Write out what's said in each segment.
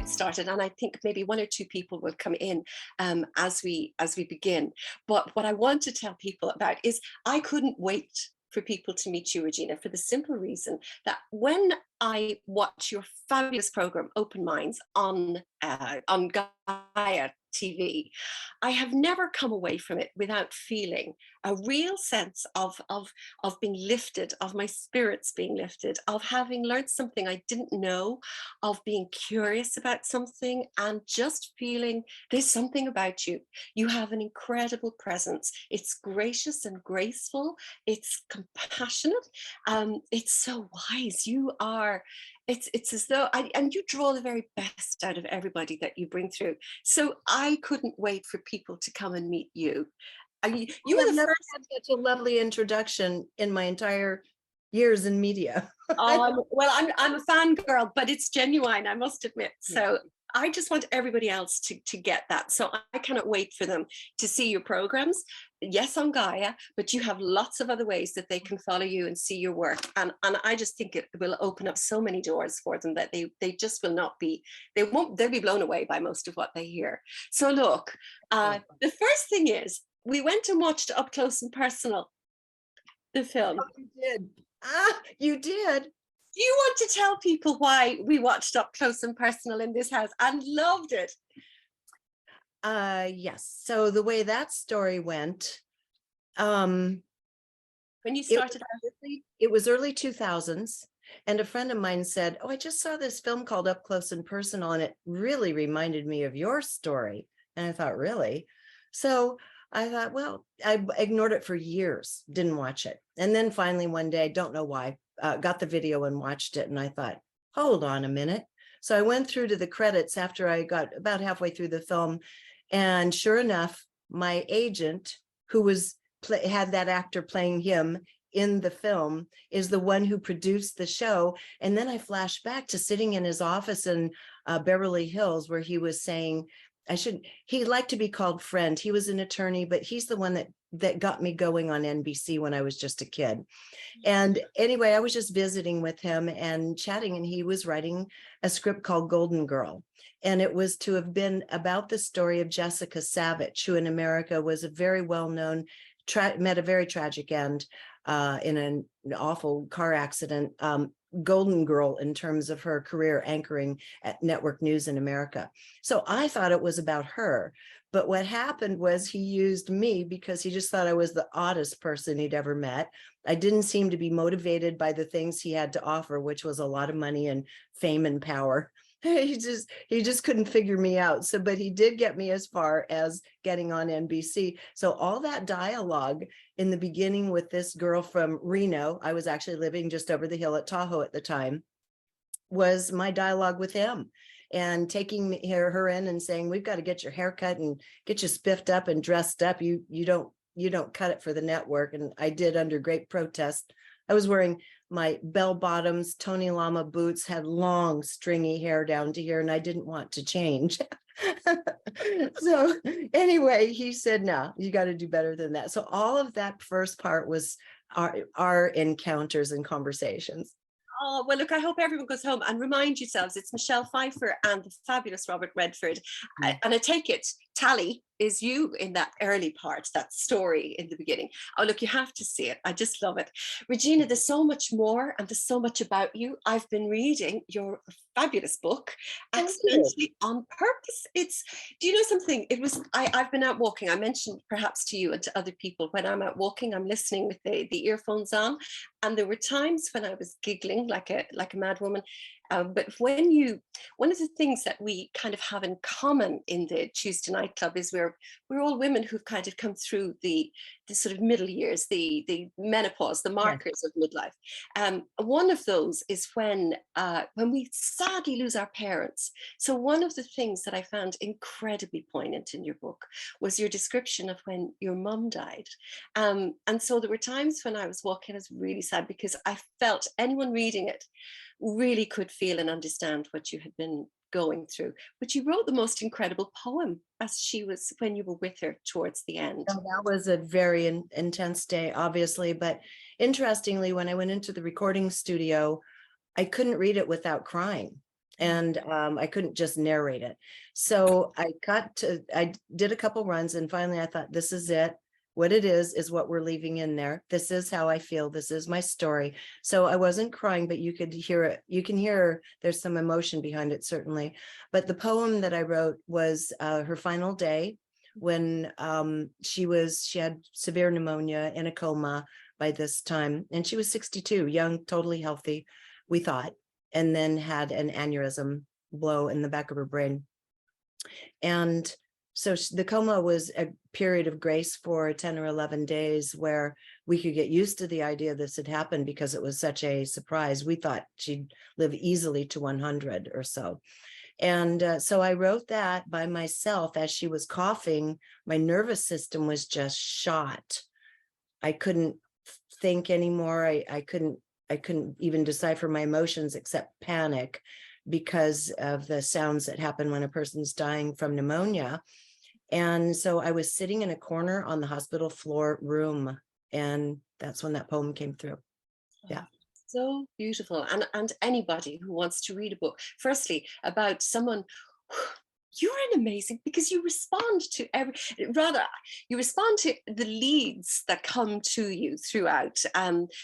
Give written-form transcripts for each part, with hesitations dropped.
get started, and I think maybe one or two people will come in as we begin. But what I want to tell people about is I couldn't wait for people to meet you, Regina, for the simple reason that when I watch your fabulous program, Open Minds, on Gaia TV, I have never come away from it without feeling a real sense of being lifted, of my spirits being lifted, of having learned something I didn't know, of being curious about something, and just feeling there's something about you. You have an incredible presence. It's gracious and graceful. It's compassionate. It's so wise. You are. It's as though, and you draw the very best out of everybody that you bring through. So I couldn't wait for people to come and meet you. You were the never first. had such a lovely introduction in my entire years in media. Well, I'm a fangirl, but it's genuine, I must admit. So I just want everybody else to get that. So I cannot wait for them to see your programs. Yes, on Gaia, but you have lots of other ways that they can follow you and see your work. And I just think it will open up so many doors for them that they just will not be, they'll be blown away by most of what they hear. So look, the first thing is, we went and watched Up Close and Personal, the film. Oh, you did. You did. Do you want to tell people why we watched Up Close and Personal in this house and loved it? Yes. So the way that story went, when you started, it was early 2000s, and a friend of mine said, "Oh, I just saw this film called Up Close and Personal, and it really reminded me of your story." And I thought, really? So I thought, well, I ignored it for years, didn't watch it. And then finally one day, I don't know why, got the video and watched it. And I thought, hold on a minute. So I went through to the credits after I got about halfway through the film. And sure enough, my agent, who had that actor playing him in the film, is the one who produced the show. And then I flashed back to sitting in his office in Beverly Hills, where he was saying, he liked to be called friend. He was an attorney, but he's the one that got me going on NBC when I was just a kid. And anyway, I was just visiting with him and chatting, and he was writing a script called Golden Girl. And it was to have been about the story of Jessica Savage, who in America was a very well-known, met a very tragic end in an awful car accident. Golden Girl in terms of her career anchoring at network news in America. So I thought it was about her. But what happened was he used me because he just thought I was the oddest person he'd ever met. I didn't seem to be motivated by the things he had to offer, which was a lot of money and fame and power. He just couldn't figure me out. So, but he did get me as far as getting on NBC. So all that dialogue in the beginning with this girl from Reno, I was actually living just over the hill at Tahoe at the time, was my dialogue with him, and taking her in and saying, we've got to get your hair cut and get you spiffed up and dressed up. You don't cut it for the network. And I did under great protest. I was wearing my bell bottoms, Tony Lama boots, had long stringy hair down to here, and I didn't want to change. So anyway, he said, no, you got to do better than that. So all of that first part was our encounters and conversations. Oh, well, look, I hope everyone goes home and remind yourselves it's Michelle Pfeiffer and the fabulous Robert Redford. And I take it, Tally is you in that early part, that story in the beginning. Oh, look, you have to see it. I just love it. Regina, there's so much more and there's so much about you. I've been reading your fabulous book, Accidentally on Purpose. Do you know something? I've been out walking. I mentioned perhaps to you and to other people, when I'm out walking, I'm listening with the earphones on. And there were times when I was giggling like a mad woman. But one of the things that we kind of have in common in the Tuesday Night Club is we're all women who've kind of come through the sort of middle years, the menopause, the markers of midlife. One of those is when we sadly lose our parents. So one of the things that I found incredibly poignant in your book was your description of when your mum died. And so there were times when I was walking, I was really sad because I felt anyone reading it really could feel and understand what you had been going through. But you wrote the most incredible poem when you were with her towards the end. Oh, that was a very intense day, obviously. But interestingly, when I went into the recording studio, I couldn't read it without crying. and I couldn't just narrate it. So I did a couple runs, and finally I thought, this is it. What it is what we're leaving in there. This is how I feel. This is my story. So I wasn't crying, but you could hear it. You can hear there's some emotion behind it, certainly. But the poem that I wrote was her final day, when she had severe pneumonia, in a coma by this time. And she was 62, young, totally healthy, we thought, and then had an aneurysm blow in the back of her brain. And so the coma was a period of grace for 10 or 11 days, where we could get used to the idea this had happened, because it was such a surprise. We thought she'd live easily to 100 or so. And so I wrote that by myself as she was coughing. My nervous system was just shot. I couldn't think anymore. I couldn't even decipher my emotions except panic, because of the sounds that happen when a person's dying from pneumonia. And so I was sitting in a corner on the hospital floor room, and that's when that poem came through. Yeah. So beautiful. And anybody who wants to read a book, firstly, about someone, you're an amazing, because you respond to you respond to the leads that come to you throughout.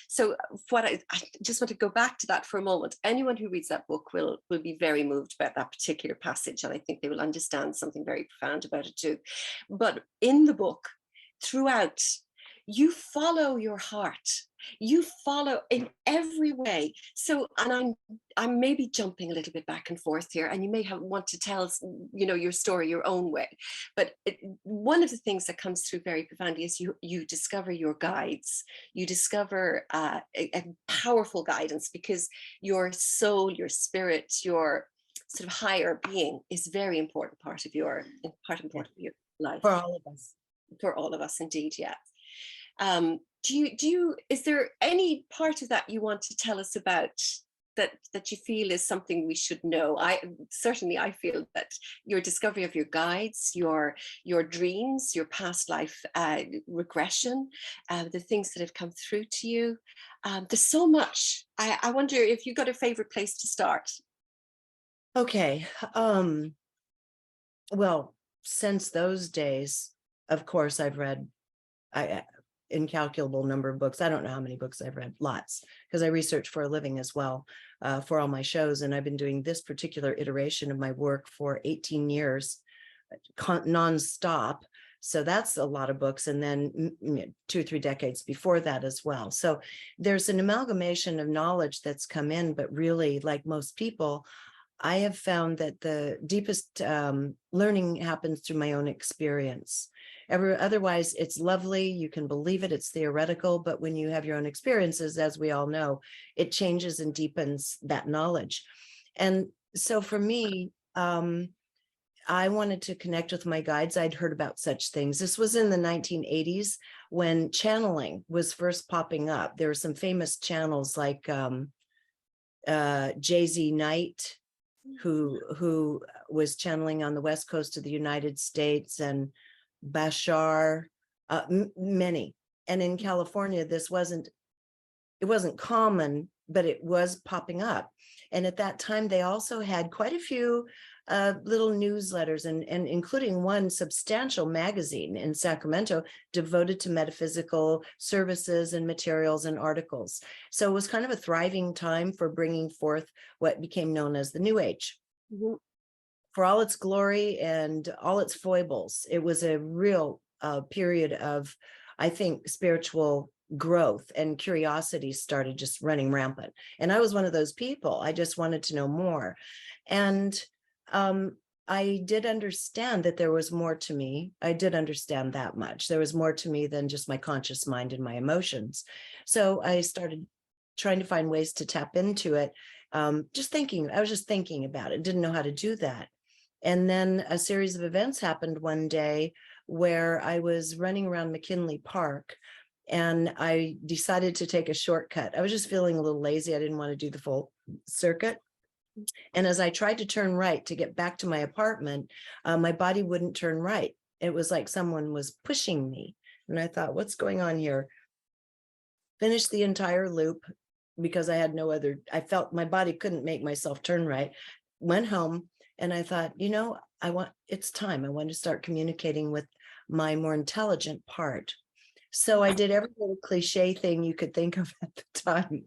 So what I just want to go back to that for a moment. Anyone who reads that book will be very moved about that particular passage, and I think they will understand something very profound about it too. But in the book, throughout, you follow your heart. You follow in every way. So, and I'm maybe jumping a little bit back and forth here, and you may want to tell your story your own way. But one of the things that comes through very profoundly is you discover your guides. You discover a powerful guidance, because your soul, your spirit, your sort of higher being is very important part of your life. For all of us. For all of us, indeed, yeah. Is there any part of that you want to tell us about that you feel is something we should know? I feel that your discovery of your guides, your dreams, your past life regression, the things that have come through to you, there's so much. I wonder if you've got a favorite place to start. Okay. Well, since those days, of course, I've read incalculable number of books. I don't know how many books I've read, lots, because I research for a living as well, for all my shows. And I've been doing this particular iteration of my work for 18 years, nonstop. So that's a lot of books. And then 2 or 3 decades before that as well. So there's an amalgamation of knowledge that's come in, but really, like most people, I have found that the deepest learning happens through my own experience. Otherwise, it's lovely. You can believe it. It's theoretical. But when you have your own experiences, as we all know, it changes and deepens that knowledge. And so for me, I wanted to connect with my guides. I'd heard about such things. This was in the 1980s when channeling was first popping up. There were some famous channels like J.Z. Knight, who was channeling on the West Coast of the United States, and Bashar, many. And in California, it wasn't common, but it was popping up. And at that time, they also had quite a few little newsletters, and including one substantial magazine in Sacramento devoted to metaphysical services and materials and articles. So it was kind of a thriving time for bringing forth what became known as the New Age. Mm-hmm. For all its glory and all its foibles, it was a real period of, I think, spiritual growth, and curiosity started just running rampant. And I was one of those people. I just wanted to know more. And I did understand that there was more to me. I did understand that much. There was more to me than just my conscious mind and my emotions. So I started trying to find ways to tap into it. I was just thinking about it, didn't know how to do that. And then a series of events happened one day where I was running around McKinley Park, and I decided to take a shortcut. I was just feeling a little lazy. I didn't want to do the full circuit. And as I tried to turn right to get back to my apartment, my body wouldn't turn right. It was like someone was pushing me. And I thought, what's going on here? Finished the entire loop because I had I felt my body couldn't make myself turn right. went home and I thought, it's time. I want to start communicating with my more intelligent part. So I did every little cliche thing you could think of at the time.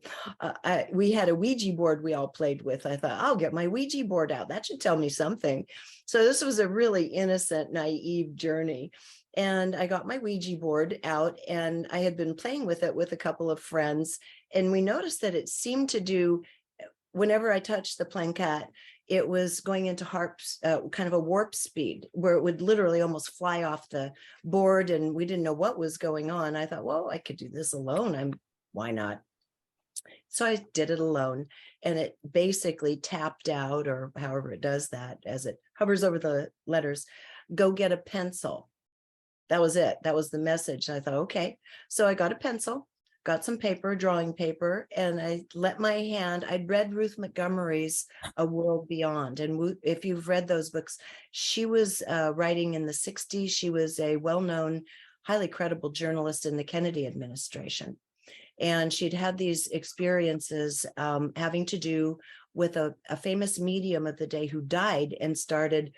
We had a Ouija board we all played with. I thought, I'll get my Ouija board out. That should tell me something. So this was a really innocent, naive journey. And I got my Ouija board out and I had been playing with it with a couple of friends. And we noticed that it seemed to do, whenever I touched the planchette, it was going into kind of a warp speed where it would literally almost fly off the board, and we didn't know what was going on. I thought, well, I could do this alone. Why not? So I did it alone, and it basically tapped out, or however it does that, as it hovers over the letters, go get a pencil. That was it. That was the message. And I thought, okay. So I got a pencil, got some paper, drawing paper, and I let my hand, I'd read Ruth Montgomery's A World Beyond. And if you've read those books, she was writing in the 60s. She was a well-known, highly credible journalist in the Kennedy administration. And she'd had these experiences having to do with a famous medium of the day who died and started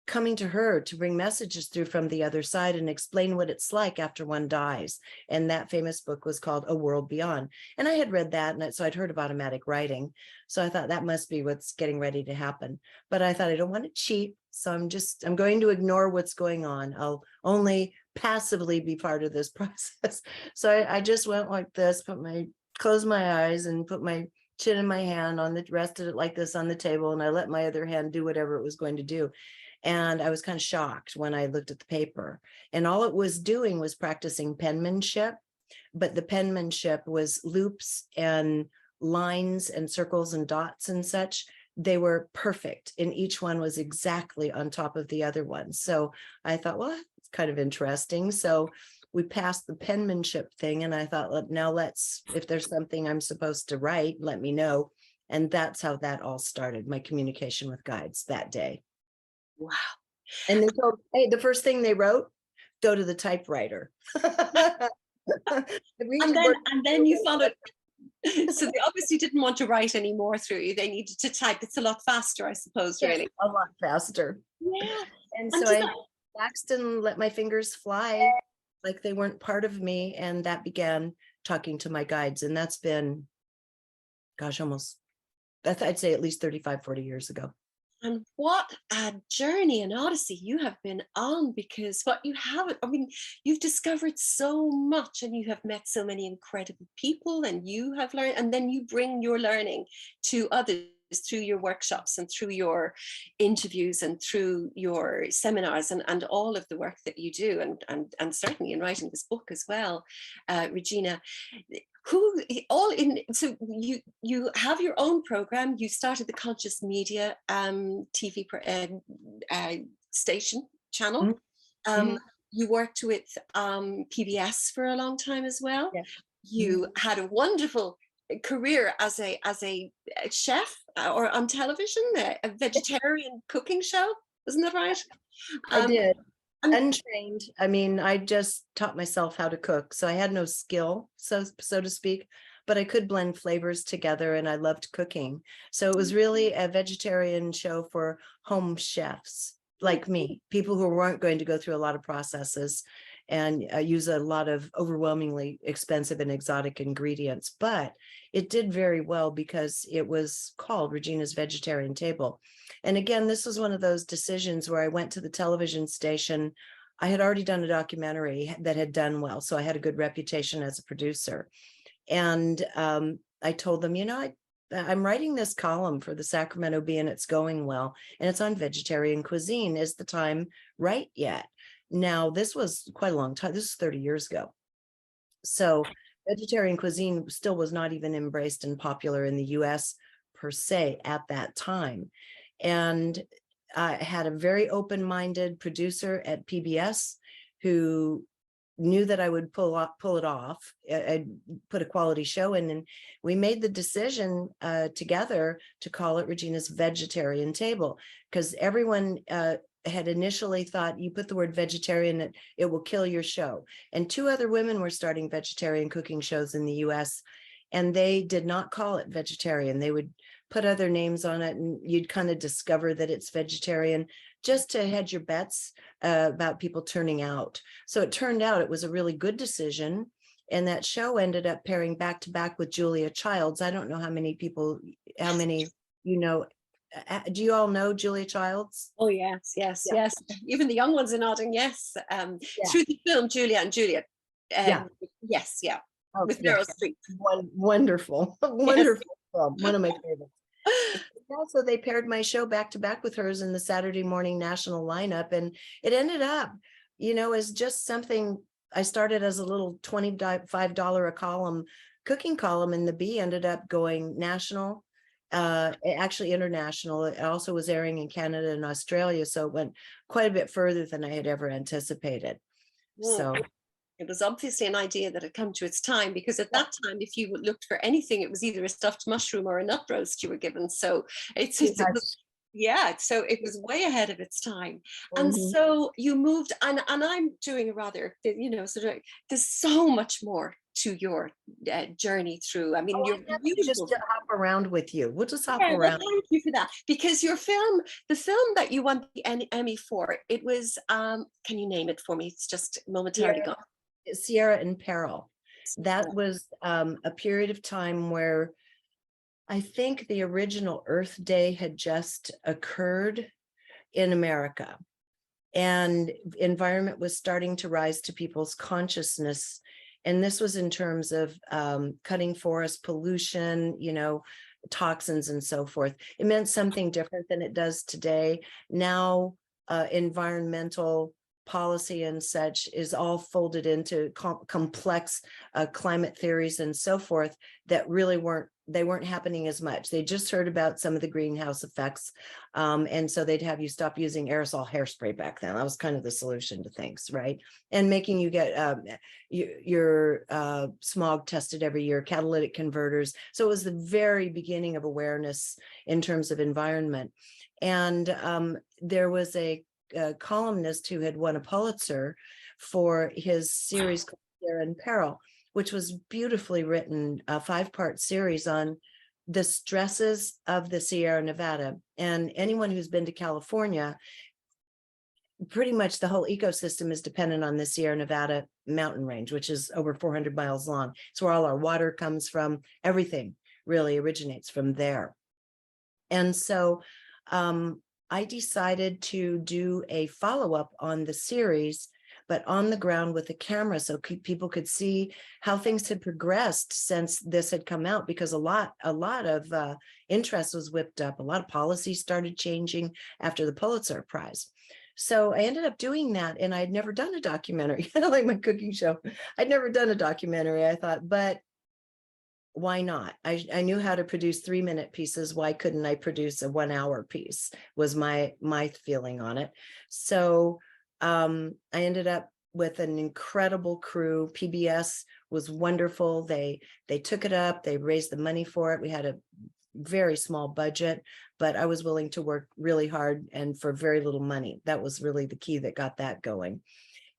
coming to her to bring messages through from the other side and explain what it's like after one dies. And that famous book was called A World Beyond. And I had read that, and so I'd heard of automatic writing. So I thought that must be what's getting ready to happen. But I thought I don't want to cheat. So I'm going to ignore what's going on. I'll only passively be part of this process. So I just went like this, closed my eyes and put my chin in my hand rested it like this on the table. And I let my other hand do whatever it was going to do. And I was kind of shocked when I looked at the paper, and all it was doing was practicing penmanship, but the penmanship was loops and lines and circles and dots and such. They were perfect, and each one was exactly on top of the other one. So I thought, well, it's kind of interesting. So we passed the penmanship thing, and I thought, now if there's something I'm supposed to write, let me know. And that's how that all started, my communication with guides that day. Wow. And they told, hey, the first thing they wrote, go to the typewriter. and then you followed. So they obviously didn't want to write any more through you. They needed to type. It's a lot faster, I suppose, yes, really. a lot faster. Yeah. And so I relaxed and let my fingers fly like they weren't part of me. And that began talking to my guides. And that's been, gosh, I'd say at least 35, 40 years ago. And what a journey and odyssey you have been on, because you've discovered so much, and you have met so many incredible people, and you have learned, and then you bring your learning to others through your workshops and through your interviews and through your seminars and all of the work that you do, and certainly in writing this book as well, Regina. So you have your own program. You started the Conscious Media TV station channel. Mm-hmm. You worked with PBS for a long time as well. Yeah. You had a wonderful career as a chef or on television, a vegetarian cooking show. Isn't that right? I did. Untrained. I mean, I just taught myself how to cook. So I had no skill, so to speak, but I could blend flavors together, and I loved cooking. So it was really a vegetarian show for home chefs like me, people who weren't going to go through a lot of processes and use a lot of overwhelmingly expensive and exotic ingredients. But it did very well because it was called Regina's Vegetarian Table. And again, this was one of those decisions where I went to the television station. I had already done a documentary that had done well, so I had a good reputation as a producer. And I told them, I'm writing this column for the Sacramento Bee, and it's going well, and it's on vegetarian cuisine. Is the time right yet? Now, this was quite a long time. This is 30 years ago. So vegetarian cuisine still was not even embraced and popular in the US per se at that time. And I had a very open-minded producer at PBS who knew that I would pull it off. I'd put a quality show in, and we made the decision together to call it Regina's Vegetarian Table, because everyone had initially thought, you put the word vegetarian, it will kill your show. And 2 other women were starting vegetarian cooking shows in the US. and they did not call it vegetarian. They would put other names on it, and you'd kind of discover that it's vegetarian just to hedge your bets about people turning out. So it turned out it was a really good decision. And that show ended up pairing back to back with Julia Childs. I don't know how many you know. Do you all know Julia Childs? Oh, yes, yes, Yeah. yes. Even the young ones are nodding, yes. Yeah. Through the film Julia and Juliet. Yeah. Yes, yeah. Oh, With yeah. Meryl Streep. Wonderful, Yes. wonderful film. One of my favorites. Yeah, so they paired my show back to back with hers in the Saturday morning national lineup, and it ended up, as just something. I started as a little $25 a column cooking column, and the Bee ended up going national, actually international. It also was airing in Canada and Australia, so it went quite a bit further than I had ever anticipated. So it was obviously an idea that had come to its time, because at that time, if you looked for anything, it was either a stuffed mushroom or a nut roast you were given. So it was, yeah, so it was way ahead of its time. And so you moved, and I'm doing a rather, sort of, there's so much more to your journey through. I mean, you're just hop around with you. We'll just hop around. Well, thank you for that, because your film, the film that you won the Emmy for, it was, can you name it for me? It's just momentarily gone. Sierra in Peril. That was a period of time where I think the original Earth Day had just occurred in America, and environment was starting to rise to people's consciousness. And this was in terms of cutting forest pollution, toxins and so forth. It meant something different than it does today. Now, environmental policy and such is all folded into complex climate theories and so forth that really weren't happening as much. They just heard about some of the greenhouse effects. And so they'd have you stop using aerosol hairspray back then. That was kind of the solution to things, right? And making you get your smog tested every year, catalytic converters. So it was the very beginning of awareness in terms of environment. And there was a columnist who had won a Pulitzer for his series called Sierra in Peril, which was beautifully written, a 5-part series on the stresses of the Sierra Nevada. And anyone who's been to California, pretty much the whole ecosystem is dependent on the Sierra Nevada mountain range, which is over 400 miles long. It's where all our water comes from. Everything really originates from there. And so I decided to do a follow-up on the series, but on the ground with a camera, so people could see how things had progressed since this had come out, because a lot of interest was whipped up. A lot of policies started changing after the Pulitzer Prize. So I ended up doing that, and I'd never done a documentary, like my cooking show. I'd never done a documentary. I thought, but why not? I knew how to produce 3-minute pieces. Why couldn't I produce a 1-hour piece, was my feeling on it. So I ended up with an incredible crew. PBS was wonderful. They took it up. They raised the money for it. We had a very small budget, but I was willing to work really hard and for very little money. That was really the key that got that going.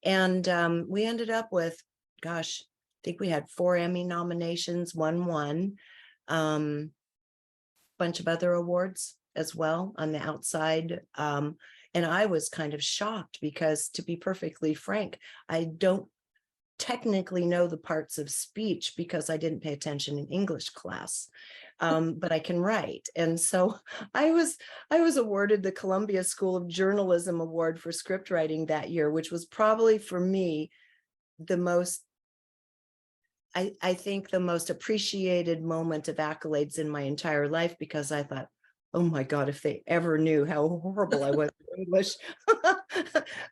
And we ended up with, gosh, I think we had 4 Emmy nominations, won, bunch of other awards as well on the outside. And I was kind of shocked because, to be perfectly frank, I don't technically know the parts of speech because I didn't pay attention in English class, but I can write. And so I was awarded the Columbia School of Journalism Award for script writing that year, which was probably for me the most, I think, the most appreciated moment of accolades in my entire life, because I thought, oh my God, if they ever knew how horrible I was in English.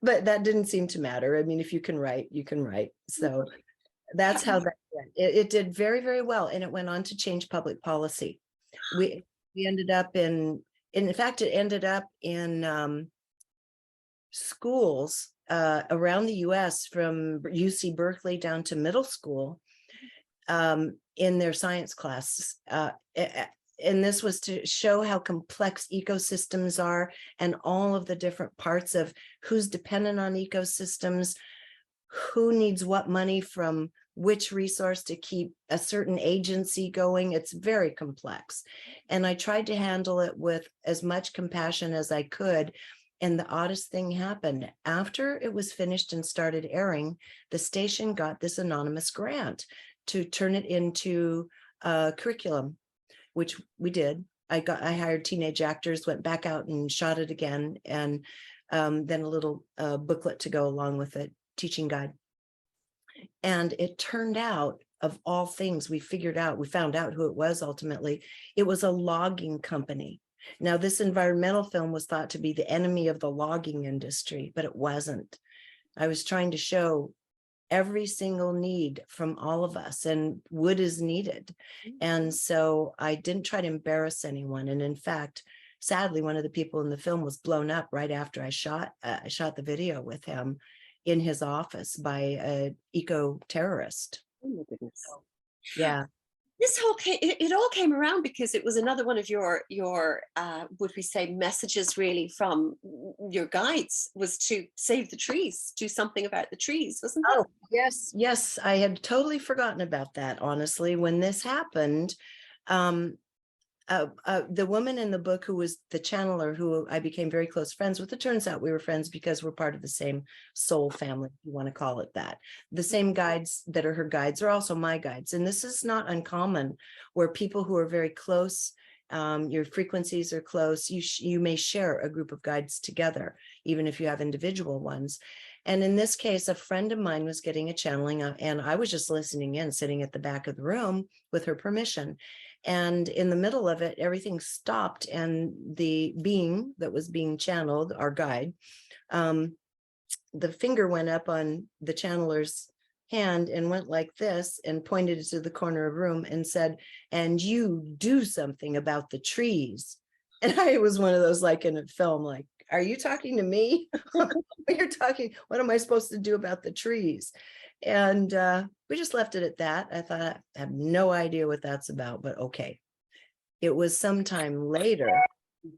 But that didn't seem to matter. I mean, if you can write, you can write. So that's how that went. It did very, very well. And it went on to change public policy. We ended up in fact, it ended up in schools around the US, from UC Berkeley down to middle school, in their science classes. And this was to show how complex ecosystems are, and all of the different parts of who's dependent on ecosystems, who needs what money from which resource to keep a certain agency going. It's very complex. And I tried to handle it with as much compassion as I could. And the oddest thing happened. After it was finished and started airing, the station got this anonymous grant to turn it into a curriculum, which we did. I hired teenage actors, went back out and shot it again. And then a little booklet to go along with it, teaching guide. And it turned out, of all things, we found out who it was ultimately. It was a logging company. Now, this environmental film was thought to be the enemy of the logging industry, but it wasn't. I was trying to show every single need from all of us, and wood is needed. And so I didn't try to embarrass anyone. And in fact, sadly, one of the people in the film was blown up right after I shot the video with him in his office by an eco-terrorist. Oh my goodness. Yeah. This whole it all came around because it was another one of your would we say messages really from your guides, was to save the trees, do something about the trees, wasn't that? Oh, yes. I had totally forgotten about that, honestly. When this happened, the woman in the book who was the channeler, who I became very close friends with, it turns out we were friends because we're part of the same soul family, if you want to call it that. The same guides that are her guides are also my guides. And this is not uncommon, where people who are very close, your frequencies are close, you may share a group of guides together, even if you have individual ones. And in this case, a friend of mine was getting a channeling, and I was just listening in, sitting at the back of the room with her permission. And in the middle of it, everything stopped, and the being that was being channeled, our guide, the finger went up on the channeler's hand and went like this and pointed to the corner of the room and said, "And you do something about the trees." And I was one of those, like in a film, like, are you talking to me? You're talking, what am I supposed to do about the trees? And we just left it at that. I thought, I have no idea what that's about, but okay. It was sometime later,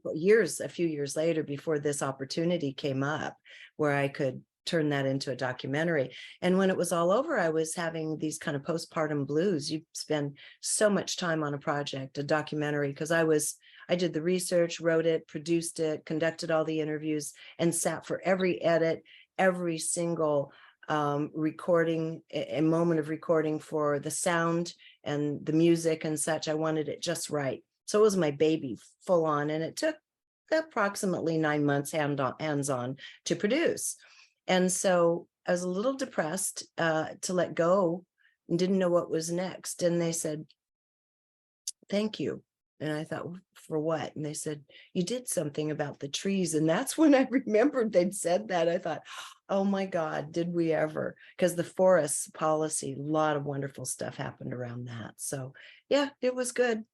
a few years later, before this opportunity came up where I could turn that into a documentary. And when it was all over, I was having these kind of postpartum blues. You spend so much time on a project, a documentary, because I did the research, wrote it, produced it, conducted all the interviews, and sat for every edit, every single recording, a moment of recording for the sound and the music and such. I wanted it just right. So it was my baby full on, and it took approximately 9 months hands-on to produce. And so I was a little depressed to let go and didn't know what was next. And they said, "Thank you." And I thought, for what? And they said, "You did something about the trees." And that's when I remembered they'd said that. I thought, oh my God, did we ever? Because the forest policy, a lot of wonderful stuff happened around that. So yeah, it was good.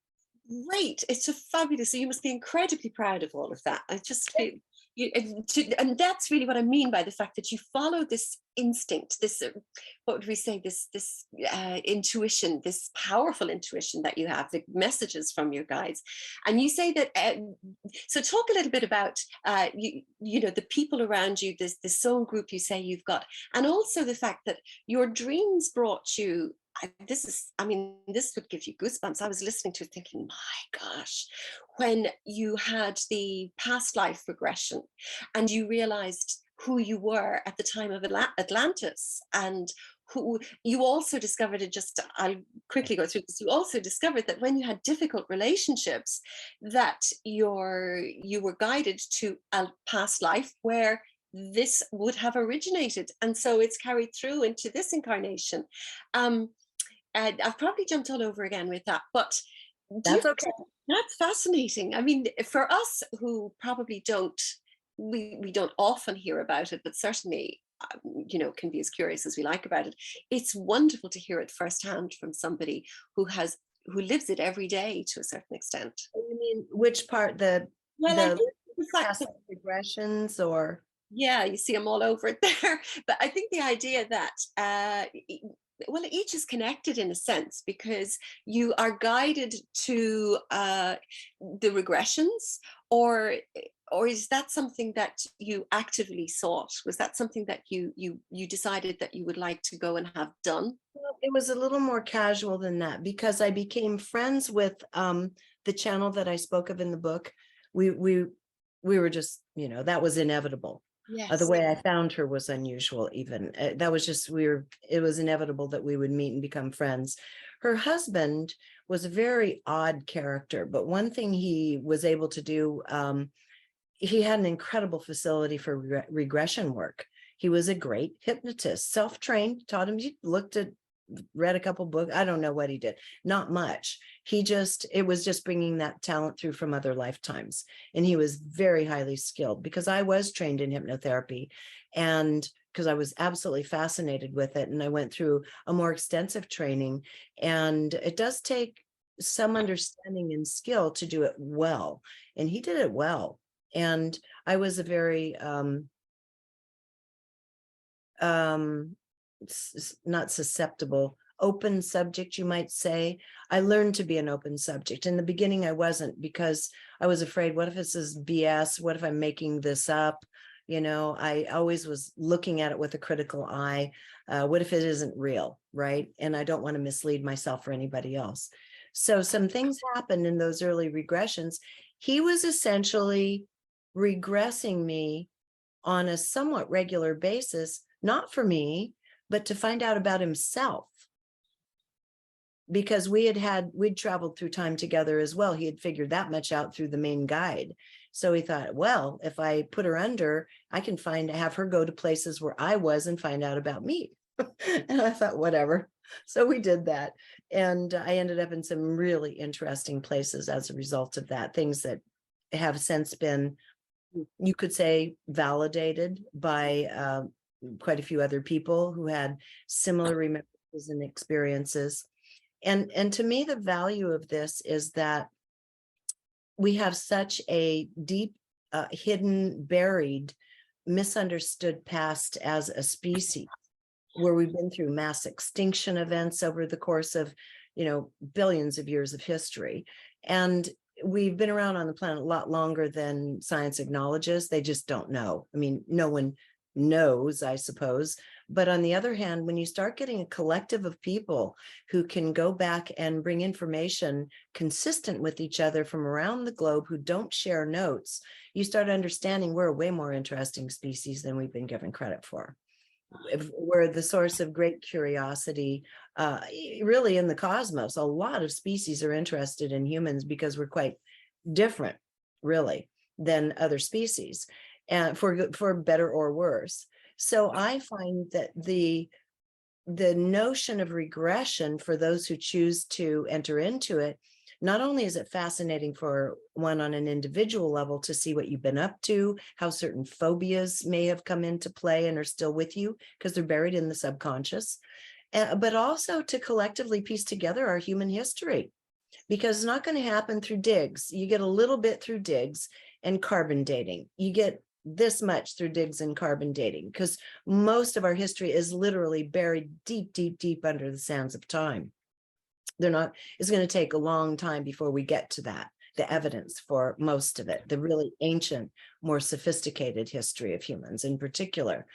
Great. It's a fabulous. So you must be incredibly proud of all of that. I just feel you, and that's really what I mean by the fact that you follow this instinct, this what would we say, this intuition, this powerful intuition that you have, the messages from your guides. And you say that. So talk a little bit about you know, the people around you, this soul group you say you've got, and also the fact that your dreams brought you. This would give you goosebumps. I was listening to it thinking, my gosh, when you had the past life regression and you realized who you were at the time of Atlantis, and who you also discovered, I'll quickly go through this, you also discovered that when you had difficult relationships, that you were guided to a past life where this would have originated, and so it's carried through into this incarnation. And I've probably jumped all over again with that, but That's okay. that's fascinating. I mean, for us who probably we don't often hear about it, but certainly, you know, can be as curious as we like about it. It's wonderful to hear it firsthand from somebody who lives it every day to a certain extent. You mean which part? Well, I think the fact past that, regressions, or? yeah, you see them all over it there. But I think the idea that well, each is connected in a sense, because you are guided to the regressions, or or is that something that you actively sought? Was that something that you decided that you would like to go and have done? Well, it was a little more casual than that because I became friends with the channel that I spoke of in the book. We were just, that was inevitable. The Yes. way I found her was unusual even. That was just, it was inevitable that we would meet and become friends. Her husband was a very odd character, but one thing he was able to do, he had an incredible facility for regression work. He was a great hypnotist, self-trained, taught him, he read a couple books. I don't know what he did, not much. It was just bringing that talent through from other lifetimes. And he was very highly skilled because I was trained in hypnotherapy and because I was absolutely fascinated with it. And I went through a more extensive training, and it does take some understanding and skill to do it well. And he did it well. And I was a very, not susceptible, open subject, you might say. I learned to be an open subject. In the beginning, I wasn't, because I was afraid, what if this is BS? What if I'm making this up? I always was looking at it with a critical eye. What if it isn't real, right? And I don't want to mislead myself or anybody else. So some things happened in those early regressions. He was essentially regressing me on a somewhat regular basis, not for me, but to find out about himself. Because we'd traveled through time together as well. He had figured that much out through the main guide. So he thought, well, if I put her under, I can have her go to places where I was and find out about me. And I thought, whatever. So we did that. And I ended up in some really interesting places as a result of that, things that have since been, you could say, validated by quite a few other people who had similar remembrances and experiences. And to me, the value of this is that we have such a deep, hidden, buried, misunderstood past as a species, where we've been through mass extinction events over the course of, billions of years of history. And we've been around on the planet a lot longer than science acknowledges. They just don't know. I mean, no one knows, I suppose. But on the other hand, when you start getting a collective of people who can go back and bring information consistent with each other from around the globe who don't share notes, you start understanding we're a way more interesting species than we've been given credit for. We're the source of great curiosity, really, in the cosmos. A lot of species are interested in humans because we're quite different, really, than other species, and for better or worse. So I find that the notion of regression, for those who choose to enter into it, not only is it fascinating for one on an individual level to see what you've been up to, how certain phobias may have come into play and are still with you because they're buried in the subconscious, but also to collectively piece together our human history, because it's not going to happen through digs. You get a little bit through digs and carbon dating. You get this much through digs and carbon dating, because most of our history is literally buried deep, deep, deep under the sands of time. It's going to take a long time before we get to that, the evidence for most of it, the really ancient, more sophisticated history of humans in particular.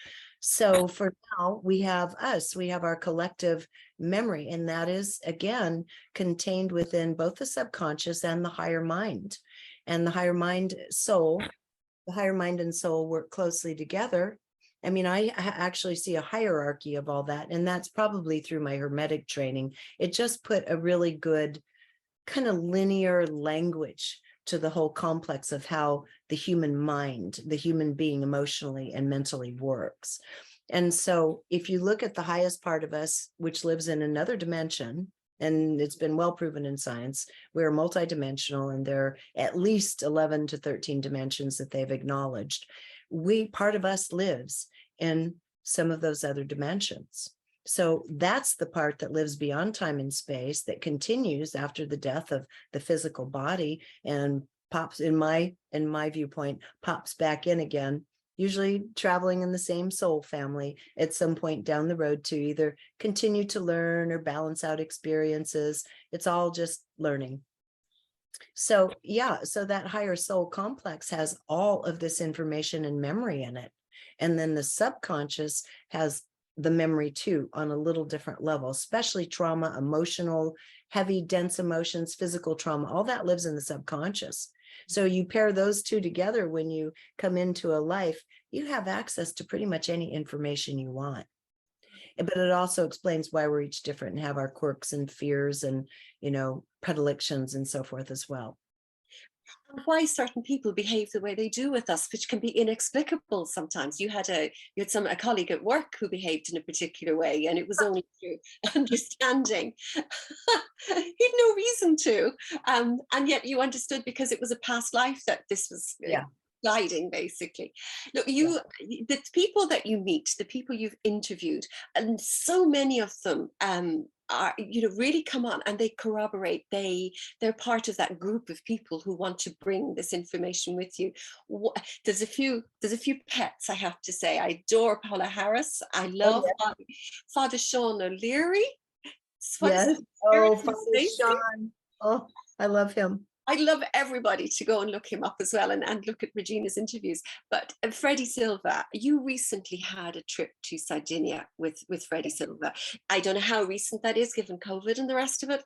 So for now, we have our collective memory, and that is, again, contained within both the subconscious and the higher mind. And the higher mind and soul work closely together. I mean, I actually see a hierarchy of all that, and that's probably through my Hermetic training. It just put a really good kind of linear language to the whole complex of how the human mind, the human being, emotionally and mentally works. And so if you look at the highest part of us, which lives in another dimension, and it's been well proven in science, we're multidimensional, and there are at least 11 to 13 dimensions that they've acknowledged. Part of us lives in some of those other dimensions. So that's the part that lives beyond time and space, that continues after the death of the physical body, and pops, in my viewpoint, pops back in again, usually traveling in the same soul family at some point down the road to either continue to learn or balance out experiences. It's all just learning. So yeah, so that higher soul complex has all of this information and memory in it. And then the subconscious has the memory too, on a little different level, especially trauma, emotional, heavy, dense emotions, physical trauma, all that lives in the subconscious. So you pair those two together when you come into a life, you have access to pretty much any information you want. But it also explains why we're each different and have our quirks and fears and, predilections and so forth as well. And why certain people behave the way they do with us, which can be inexplicable sometimes. You had a colleague at work who behaved in a particular way, and it was only through understanding. He had no reason to, and yet you understood because it was a past life that this was Yeah. guiding, basically. Look, Yeah. the people that you meet, the people you've interviewed, and so many of them are, really come on and they corroborate. They're part of that group of people who want to bring this information with you. There's a few pets, I have to say. I adore Paula Harris. I Oh, love yeah. Father Sean O'Leary. What is Yes. it? Oh, Spirit and Father Safety? Sean. Oh, I love him. I love everybody to go and look him up as well, and look at Regina's interviews. But Freddie Silva, you recently had a trip to Sardinia with Freddie Silva. I don't know how recent that is, given COVID and the rest of it,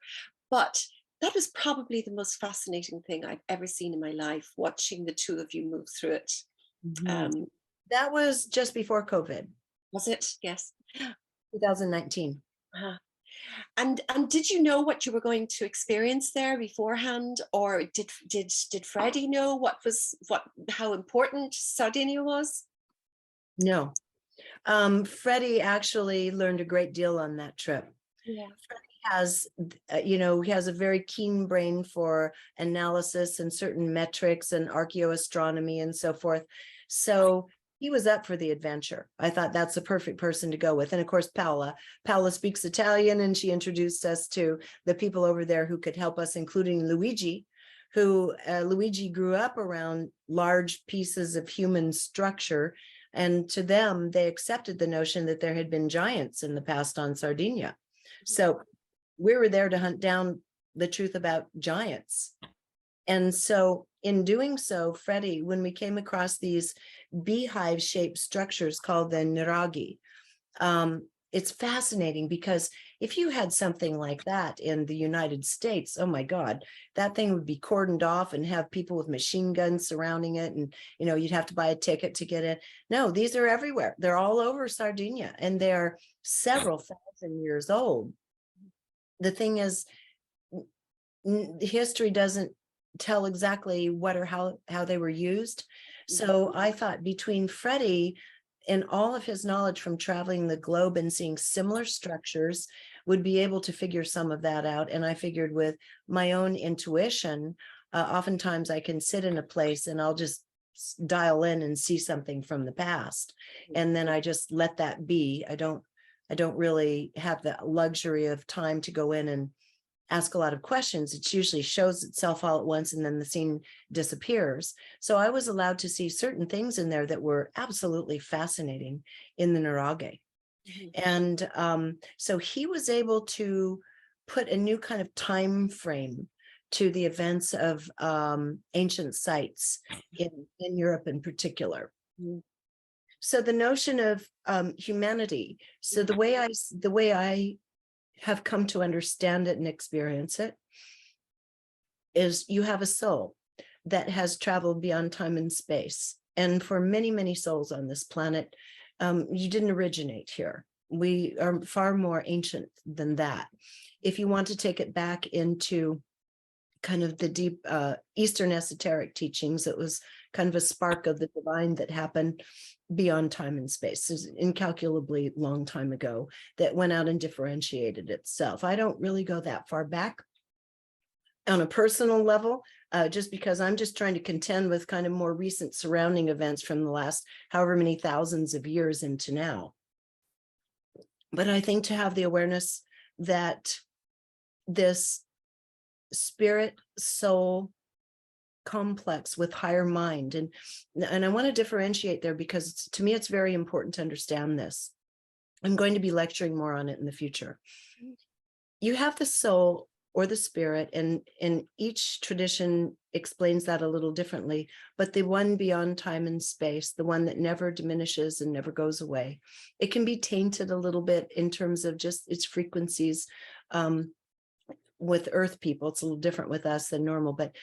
but that was probably the most fascinating thing I've ever seen in my life, watching the two of you move through it. Mhm. That was just before COVID, Was it? Yes. 2019. Uh-huh. And did you know what you were going to experience there beforehand, or did Freddie know how important Sardinia was? No. Freddie actually learned a great deal on that trip. Yeah. Has, he has a very keen brain for analysis and certain metrics and archaeoastronomy and so forth. So he was up for the adventure. I thought that's the perfect person to go with. And of course, Paula speaks Italian, and she introduced us to the people over there who could help us, including Luigi, who Luigi grew up around large pieces of human structure. And to them, they accepted the notion that there had been giants in the past on Sardinia. So we were there to hunt down the truth about giants. And so in doing so, Freddie, when we came across these beehive-shaped structures called the niraghi, it's fascinating because if you had something like that in the United States, oh my God, that thing would be cordoned off and have people with machine guns surrounding it. And, you'd have to buy a ticket to get in. No, these are everywhere. They're all over Sardinia, and they're several thousand years old. The thing is, history doesn't tell exactly what or how they were used. So I thought between Freddie and all of his knowledge from traveling the globe and seeing similar structures would be able to figure some of that out. And I figured with my own intuition, oftentimes I can sit in a place and I'll just dial in and see something from the past. And then I just let that be. I don't really have the luxury of time to go in and ask a lot of questions. It usually shows itself all at once and then the scene disappears. So I was allowed to see certain things in there that were absolutely fascinating in the niraghi. And so he was able to put a new kind of time frame to the events of ancient sites in Europe in particular. So the notion of humanity. So the way I have come to understand it and experience it is you have a soul that has traveled beyond time and space. And for many, many souls on this planet, you didn't originate here. We are far more ancient than that. If you want to take it back into kind of the deep Eastern esoteric teachings, it was kind of a spark of the divine that happened beyond time and space. It's an incalculably long time ago that went out and differentiated itself. I don't really go that far back on a personal level, just because I'm just trying to contend with kind of more recent surrounding events from the last however many thousands of years into now. But I think to have the awareness that this spirit soul complex with higher mind, and I want to differentiate there because to me it's very important to understand this. I'm going to be lecturing more on it in the future. You have the soul or the spirit. And each tradition explains that a little differently, but the one beyond time and space, the one that never diminishes and never goes away. It can be tainted a little bit in terms of just its frequencies. With earth people, it's a little different with us than normal, but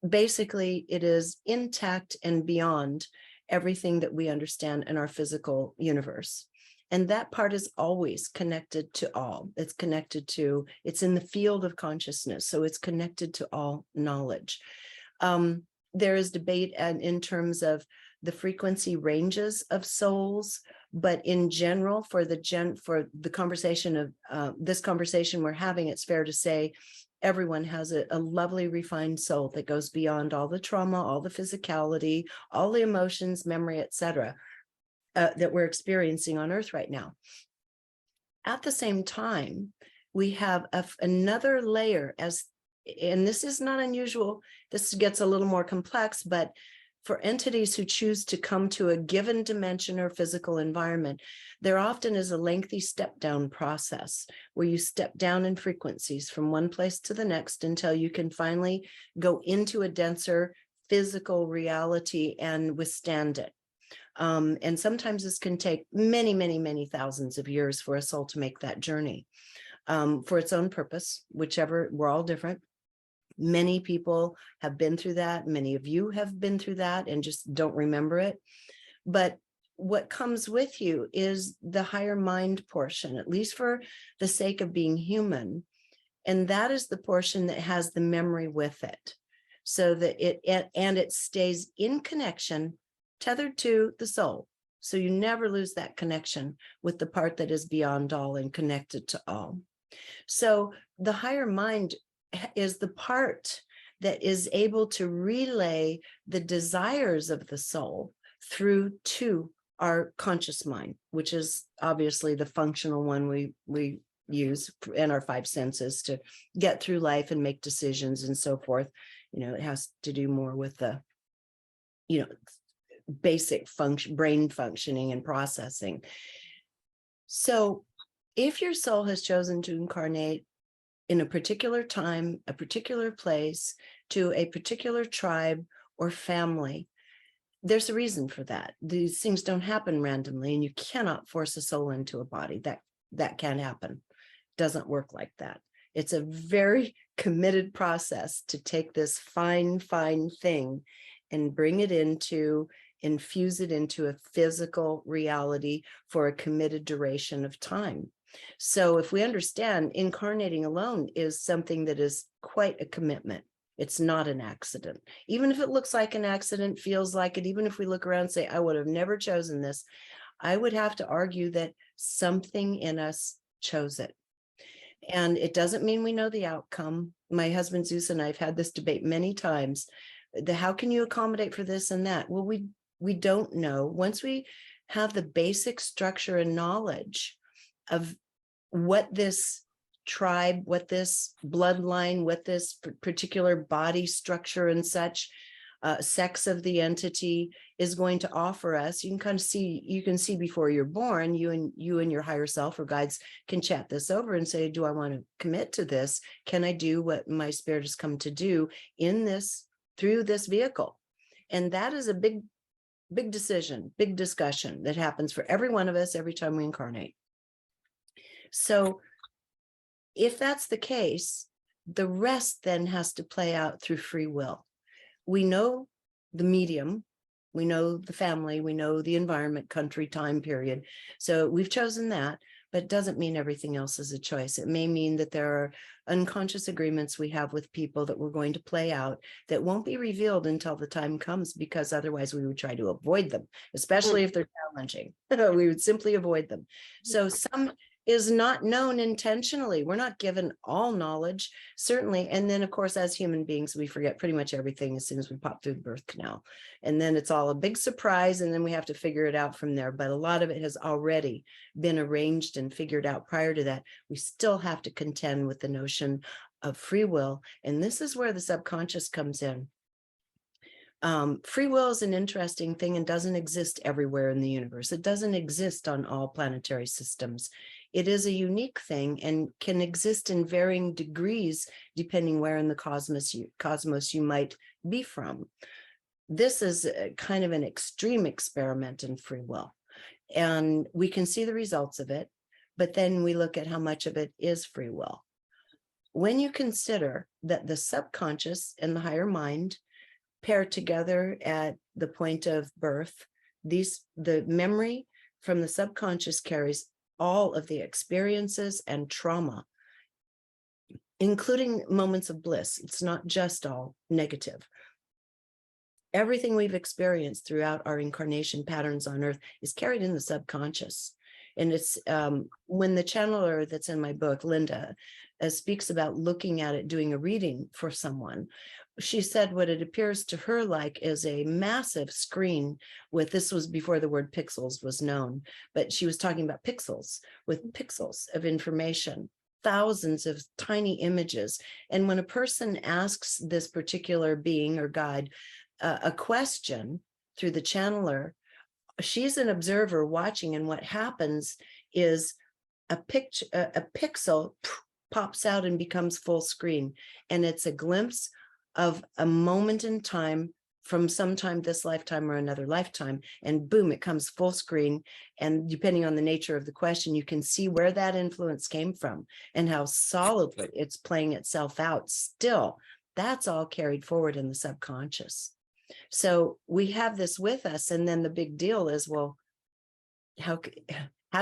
basically it is intact and beyond everything that we understand in our physical universe. And that part is always connected to all. It's connected to, it's in the field of consciousness. So it's connected to all knowledge. There is debate in terms of the frequency ranges of souls, but in general, for the conversation of this conversation we're having, it's fair to say everyone has a lovely refined soul that goes beyond all the trauma, all the physicality, all the emotions, memory, etc. That we're experiencing on Earth right now. At the same time, we have another layer, and this is not unusual, this gets a little more complex, but for entities who choose to come to a given dimension or physical environment, there often is a lengthy step down process where you step down in frequencies from one place to the next until you can finally go into a denser physical reality and withstand it. And sometimes this can take many, many, many thousands of years for a soul to make that journey for its own purpose, whichever, we're all different. Many people have been through that. Many of you have been through that and just don't remember it. But what comes with you is the higher mind portion, at least for the sake of being human. And that is the portion that has the memory with it, so that it stays in connection, tethered to the soul. So you never lose that connection with the part that is beyond all and connected to all. So the higher mind is the part that is able to relay the desires of the soul through to our conscious mind, which is obviously the functional one we use in our five senses to get through life and make decisions and so forth. It has to do more with the, basic brain functioning and processing. So if your soul has chosen to incarnate in a particular time, a particular place, to a particular tribe or family, there's a reason for that. These things don't happen randomly, and you cannot force a soul into a body. That can't happen. Doesn't work like that. It's a very committed process to take this fine thing and infuse it into a physical reality for a committed duration of time. So if we understand, incarnating alone is something that is quite a commitment. It's not an accident. Even if it looks like an accident, feels like it, even if we look around and say, I would have never chosen this, I would have to argue that something in us chose it. And it doesn't mean we know the outcome. My husband Zeus and I have had this debate many times. How can you accommodate for this and that? Well, we don't know. Once we have the basic structure and knowledge of what this tribe, what this bloodline, what this particular body structure and such, sex of the entity is going to offer us, you can see before you're born, you and your higher self or guides can chat this over and say, do I want to commit to this? Can I do what my spirit has come to do through this vehicle? And that is a big decision, big discussion that happens for every one of us every time we incarnate. So if that's the case, the rest then has to play out through free will. We know the medium, we know the family, we know the environment, country, time period. So we've chosen that, but it doesn't mean everything else is a choice. It may mean that there are unconscious agreements we have with people that we're going to play out that won't be revealed until the time comes, because otherwise we would try to avoid them, especially if they're challenging. We would simply avoid them. So some is not known intentionally. We're not given all knowledge, certainly. And then, of course, as human beings, we forget pretty much everything as soon as we pop through the birth canal. And then it's all a big surprise, and then we have to figure it out from there. But a lot of it has already been arranged and figured out prior to that. We still have to contend with the notion of free will. And this is where the subconscious comes in. Free will is an interesting thing and doesn't exist everywhere in the universe. It doesn't exist on all planetary systems. it is a unique thing and can exist in varying degrees depending where in the cosmos you might be from. This is kind of an extreme experiment in free will, and we can see the results of it, but then we look at how much of it is free will. When you consider that the subconscious and the higher mind pair together at the point of birth, the memory from the subconscious carries all of the experiences and trauma, including moments of bliss. It's not just all negative. Everything we've experienced throughout our incarnation patterns on Earth is carried in the subconscious. And it's when the channeler that's in my book, Linda, speaks about looking at it, doing a reading for someone, she said what it appears to her like is a massive screen with, this was before the word pixels was known, but she was talking about pixels, with pixels of information, thousands of tiny images. And when a person asks this particular being or guide a question through the channeler, she's an observer watching, and what happens is a pixel pops out and becomes full screen, and it's a glimpse of a moment in time from sometime this lifetime or another lifetime, and boom, it comes full screen. And depending on the nature of the question, you can see where that influence came from and how solidly it's playing itself out still. That's all carried forward in the subconscious. So we have this with us, and then the big deal is, well, how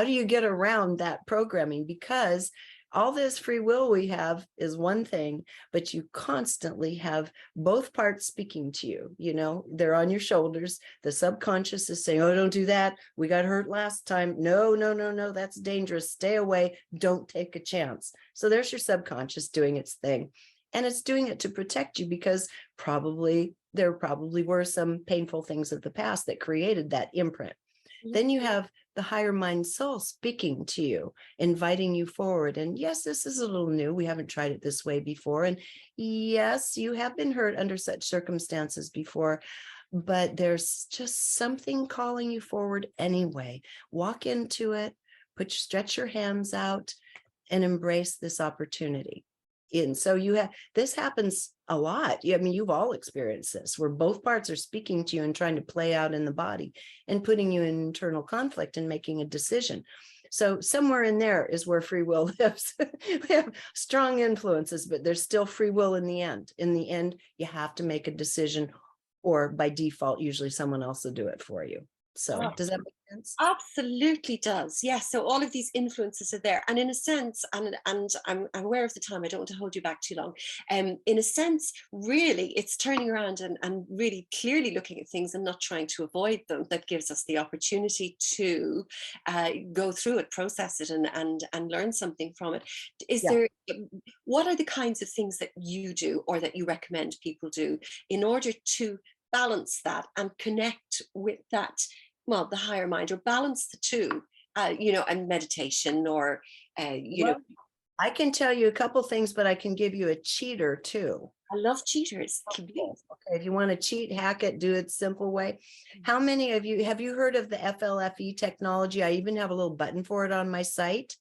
do you get around that programming? Because all this free will we have is one thing, but you constantly have both parts speaking to you. You know, they're on your shoulders. The subconscious is saying, oh, don't do that. We got hurt last time. No, no, no, no, that's dangerous. Stay away. Don't take a chance. So there's your subconscious doing its thing. And it's doing it to protect you because there probably were some painful things of the past that created that imprint. Then you have the higher mind soul speaking to you, inviting you forward. And yes, this is a little new. We haven't tried it this way before. And yes, you have been hurt under such circumstances before, but there's just something calling you forward anyway. Walk into it, stretch your hands out and embrace this opportunity. And so this happens a lot. I mean, you've all experienced this, where both parts are speaking to you and trying to play out in the body and putting you in internal conflict and making a decision. So somewhere in there is where free will lives. We have strong influences, but there's still free will in the end. In the end, you have to make a decision, or by default, usually someone else will do it for you. So does that make sense? Absolutely does. Yes. So all of these influences are there. And in a sense, and I'm aware of the time, I don't want to hold you back too long. In a sense, really, it's turning around and really clearly looking at things and not trying to avoid them that gives us the opportunity to go through it, process it, and learn something from it. What are the kinds of things that you do or that you recommend people do in order to balance that and connect with that, well, the higher mind, or balance the two, and meditation, or, I can tell you a couple things, but I can give you a cheater too. I love cheaters. Okay, if you want to cheat, hack it, do it simple way. How many of you, have you heard of the FLFE technology? I even have a little button for it on my site.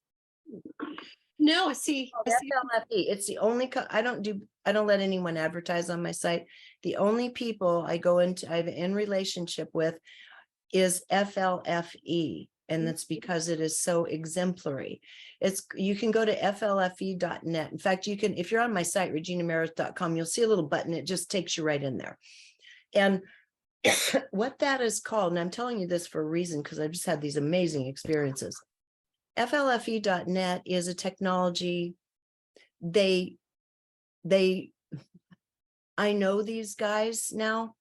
No, I see. FLFE, it's the only, I don't let anyone advertise on my site. The only people I'm in relationship with is FLFE. And that's because it is so exemplary. You can go to flfe.net. In fact, you can, if you're on my site, reginameredith.com, you'll see a little button. It just takes you right in there. And what that is called, and I'm telling you this for a reason, because I've just had these amazing experiences. flfe.net is a technology. I know these guys now.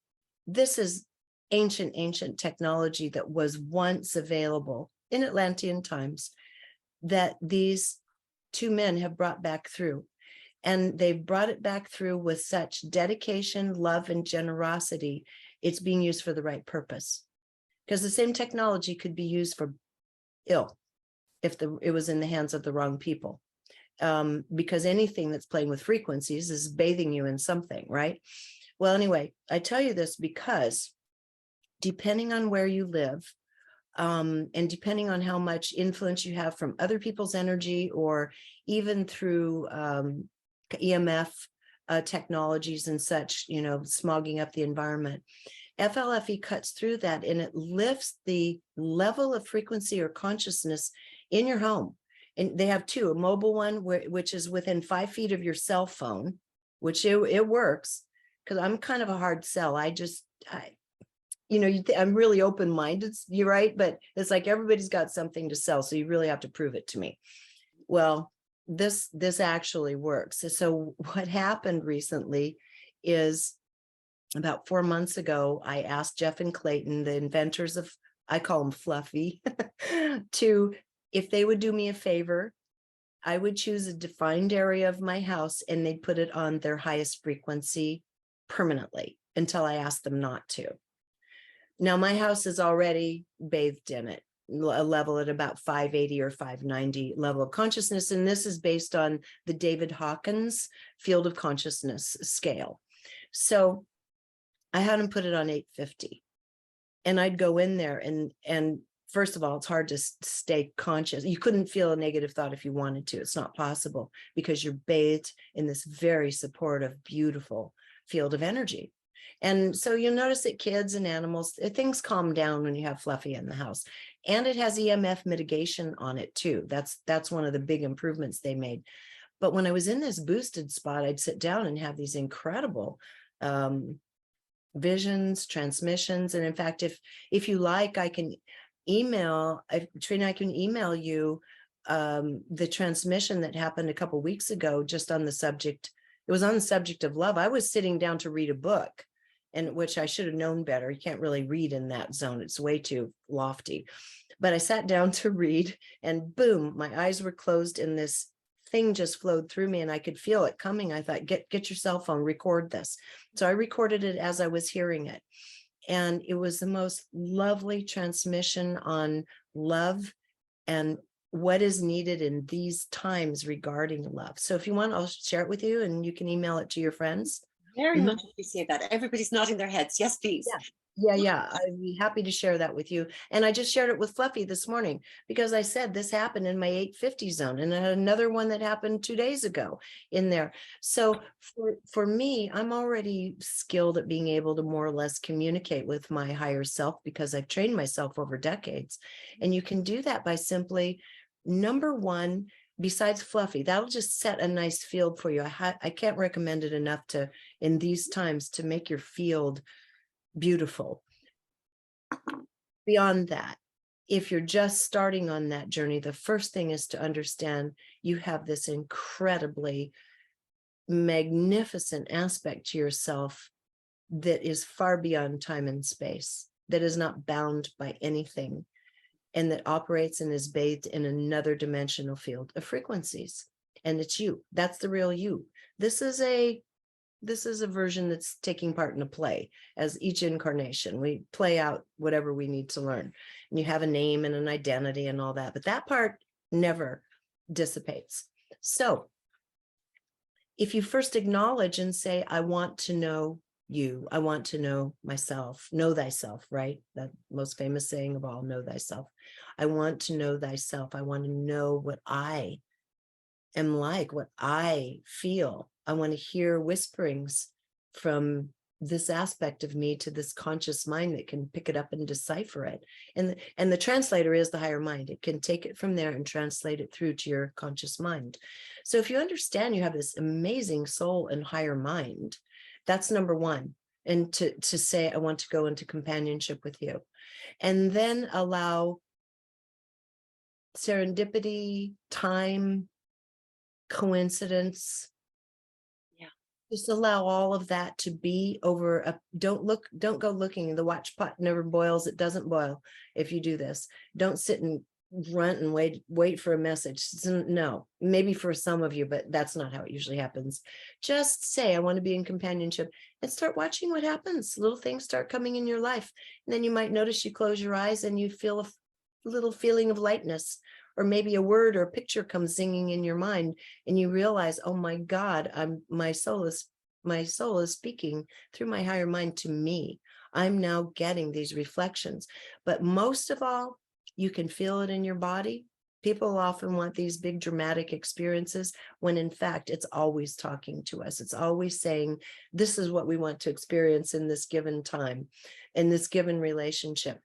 This is ancient technology that was once available in Atlantean times that these two men have brought back through. And they've brought it back through with such dedication, love, and generosity. It's being used for the right purpose. Because the same technology could be used for ill if it was in the hands of the wrong people. Because anything that's playing with frequencies is bathing you in something, right? Well, anyway, I tell you this because depending on where you live, And depending on how much influence you have from other people's energy, or even through EMF technologies and such, smogging up the environment, FLFE cuts through that, and it lifts the level of frequency or consciousness in your home. And they have two: a mobile one, which is within 5 feet of your cell phone, which it works, because I'm kind of a hard sell. I'm really open-minded, you're right, but it's like everybody's got something to sell, so you really have to prove it to me. Well, this actually works. So what happened recently is, about 4 months ago, I asked Jeff and Clayton, the inventors of, I call them Fluffy, if they would do me a favor. I would choose a defined area of my house, and they'd put it on their highest frequency permanently until I asked them not to. Now, my house is already bathed in it, a level at about 580 or 590 level of consciousness. And this is based on the David Hawkins field of consciousness scale. So I had him put it on 850. And I'd go in there and first of all, it's hard to stay conscious. You couldn't feel a negative thought if you wanted to. It's not possible, because you're bathed in this very supportive, beautiful field of energy. And so you'll notice that kids and animals, things calm down when you have Fluffy in the house. And it has EMF mitigation on it too. That's one of the big improvements they made. But when I was in this boosted spot, I'd sit down and have these incredible visions, transmissions. And in fact, if you like, I can email, Trina, I can email you the transmission that happened a couple of weeks ago, just on the subject. It was on the subject of love. I was sitting down to read a book, and which I should have known better. You can't really read in that zone. It's way too lofty. But I sat down to read, and boom, my eyes were closed, and this thing just flowed through me, and I could feel it coming. I thought, get your cell phone, record this. So I recorded it as I was hearing it. And it was the most lovely transmission on love and what is needed in these times regarding love. So if you want, I'll share it with you, and you can email it to your friends. Very much appreciate that. Everybody's nodding their heads. Yes, please. Yeah. I'd be happy to share that with you. And I just shared it with Fluffy this morning, because I said this happened in my 850 zone, and I had another one that happened 2 days ago in there. So for me, I'm already skilled at being able to more or less communicate with my higher self, because I've trained myself over decades. And you can do that by simply, number one, besides Fluffy, that'll just set a nice field for you. I can't recommend it enough in these times, to make your field beautiful. Beyond that, if you're just starting on that journey, the first thing is to understand you have this incredibly magnificent aspect to yourself that is far beyond time and space, that is not bound by anything, and that operates and is bathed in another dimensional field of frequencies. And it's you. That's the real you. This is a version that's taking part in a play. As each incarnation, we play out whatever we need to learn. And you have a name and an identity and all that, but that part never dissipates. So if you first acknowledge and say, I want to know you, I want to know myself, know thyself, right? That most famous saying of all, know thyself. I want to know thyself. I want to know what I am like, what I feel. I want to hear whisperings from this aspect of me to this conscious mind that can pick it up and decipher it. And the translator is the higher mind. It can take it from there and translate it through to your conscious mind. So if you understand you have this amazing soul and higher mind, that's number one. And to say, I want to go into companionship with you. And then allow serendipity, time, coincidence. Just allow all of that to be over. Don't go looking. The watch pot never boils. It doesn't boil if you do this. Don't sit and grunt and wait for a message. No, maybe for some of you, but that's not how it usually happens. Just say, I want to be in companionship, and start watching what happens. Little things start coming in your life. And then you might notice you close your eyes and you feel a little feeling of lightness, or maybe a word or a picture comes singing in your mind, and you realize, oh my God, my soul is speaking through my higher mind to me. I'm now getting these reflections. But most of all, You can feel it in your body. People often want these big dramatic experiences when in fact it's always talking to us. It's always saying, this is what we want to experience in this given time, in this given relationship.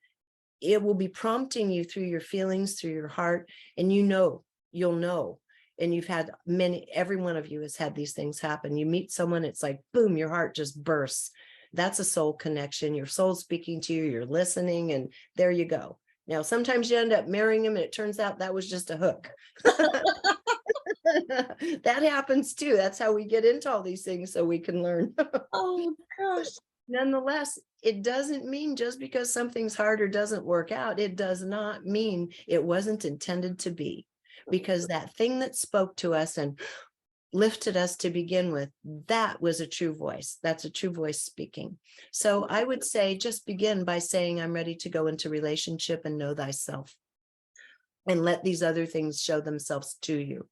It will be prompting you through your feelings, through your heart, and you'll know. And you've had every one of you has had these things happen. You meet someone, it's like, boom, your heart just bursts. That's a soul connection. Your soul's speaking to you, you're listening, and there you go. Now, sometimes you end up marrying him and it turns out that was just a hook. That happens too. That's how we get into all these things, so we can learn. Oh gosh. Nonetheless, it doesn't mean just because something's hard or doesn't work out, it does not mean it wasn't intended to be. Because that thing that spoke to us and lifted us to begin with, that was a true voice. That's a true voice speaking. So I would say just begin by saying, I'm ready to go into relationship and know thyself. And let these other things show themselves to you.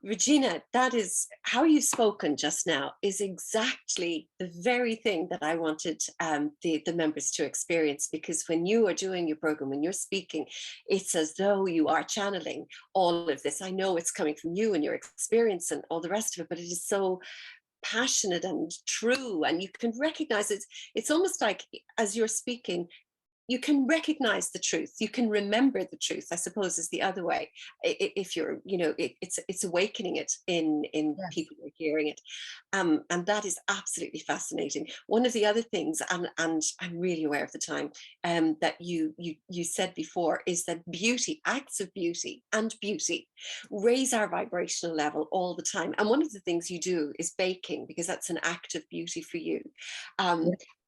Regina, that is how you've spoken just now is exactly the very thing that I wanted the members to experience, because when you are doing your program, when you're speaking, it's as though you are channeling all of this. I know it's coming from you and your experience and all the rest of it, but it is so passionate and true, and you can recognize it. It's almost like as you're speaking, you can recognize the truth, you can remember the truth, I suppose, is the other way. If you're, it's awakening it in Yes. people who are hearing it. And that is absolutely fascinating. One of the other things, and I'm really aware of the time, that you said before, is that beauty, acts of beauty and beauty raise our vibrational level all the time. And one of the things you do is baking, because that's an act of beauty for you.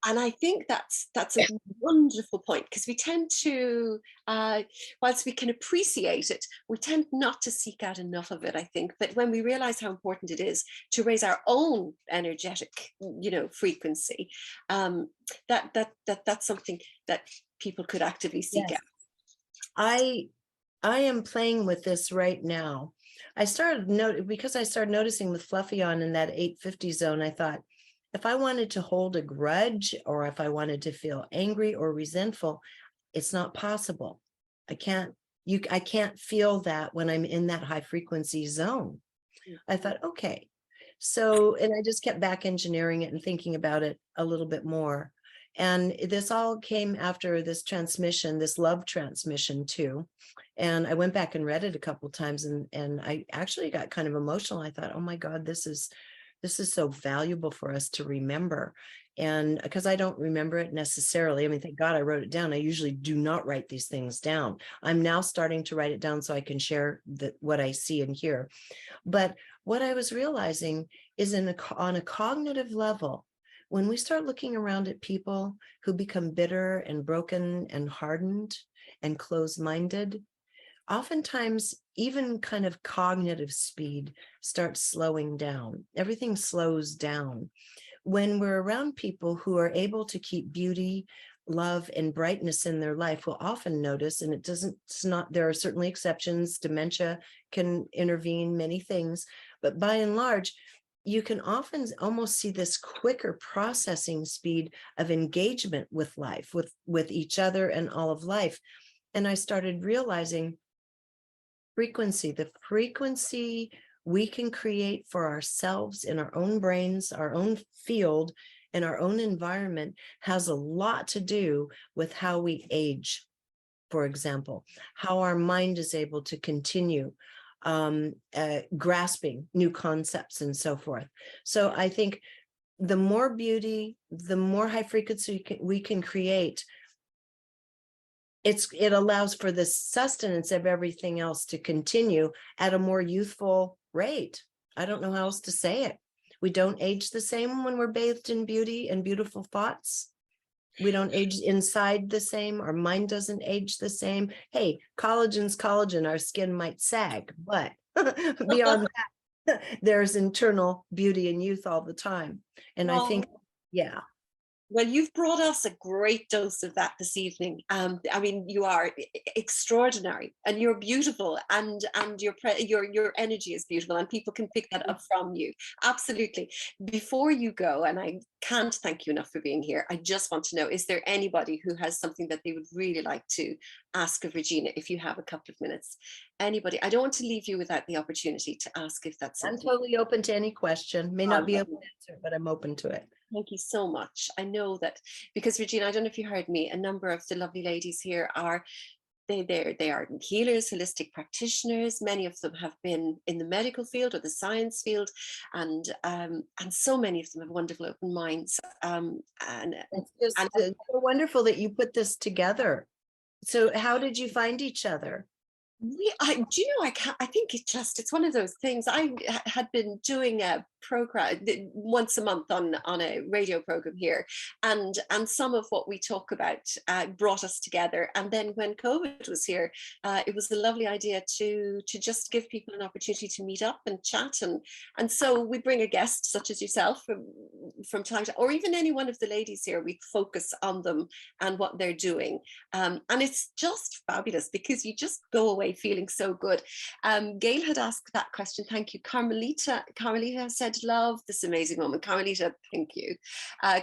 And I think that's a wonderful point, because we tend to, whilst we can appreciate it, we tend not to seek out enough of it, I think. But when we realize how important it is to raise our own energetic, frequency, that's something that people could actively seek Yes. out. I am playing with this right now. Because I started noticing with Fluffy on in that 850 zone, I thought, if I wanted to hold a grudge, or if I wanted to feel angry or resentful, it's not possible. I can't feel that when I'm in that high frequency zone. I thought, okay. So, and I just kept back engineering it and thinking about it a little bit more. And this all came after this transmission, this love transmission too. And I went back and read it a couple of times, and I actually got kind of emotional. I thought, oh my God, this is so valuable for us to remember. And because I don't remember it necessarily, I mean, thank God I wrote it down. I usually do not write these things down. I'm now starting to write it down so I can share what I see and hear. But what I was realizing is on a cognitive level, when we start looking around at people who become bitter and broken and hardened and closed-minded, oftentimes even kind of cognitive speed starts slowing down. Everything slows down. When we're around people who are able to keep beauty, love, and brightness in their life, we'll often notice, and there are certainly exceptions, dementia can intervene, many things, but by and large, you can often almost see this quicker processing speed of engagement with life, with each other and all of life. And I started realizing the frequency we can create for ourselves in our own brains, our own field, and our own environment has a lot to do with how we age. For example, how our mind is able to continue grasping new concepts and so forth. So I think the more beauty, the more high frequency we can create, it allows for the sustenance of everything else to continue at a more youthful rate. I don't know how else to say it. We don't age the same when we're bathed in beauty and beautiful thoughts. We don't age inside the same. Our mind doesn't age the same. Hey, collagen's collagen. Our skin might sag, but beyond that, there's internal beauty and youth all the time. And I think, yeah. Well, you've brought us a great dose of that this evening. I mean, you are extraordinary, and you're beautiful, and your energy is beautiful, and people can pick that up from you. Absolutely. Before you go, and I can't thank you enough for being here, I just want to know: is there anybody who has something that they would really like to ask of Regina? If you have a couple of minutes, anybody. I don't want to leave you without the opportunity to ask if that's I'm something. totally open to any question. May not be able to answer, but I'm open to it. Thank you so much. I know that because Regina, I don't know if you heard me, a number of the lovely ladies here are they are healers, holistic practitioners. Many of them have been in the medical field or the science field, and so many of them have wonderful open minds. It's just so wonderful that you put this together. So how did you find each other? Do you know, I think it's one of those things. I had been doing a program once a month on a radio program here, and some of what we talk about brought us together. And then when COVID was here, it was a lovely idea to just give people an opportunity to meet up and chat, and so we bring a guest such as yourself from time to, or even any one of the ladies here. We focus on them and what they're doing, and it's just fabulous because you just go away feeling so good. Gail had asked that question. Thank you. Carmelita said, love this amazing woman. Carmelita, thank you.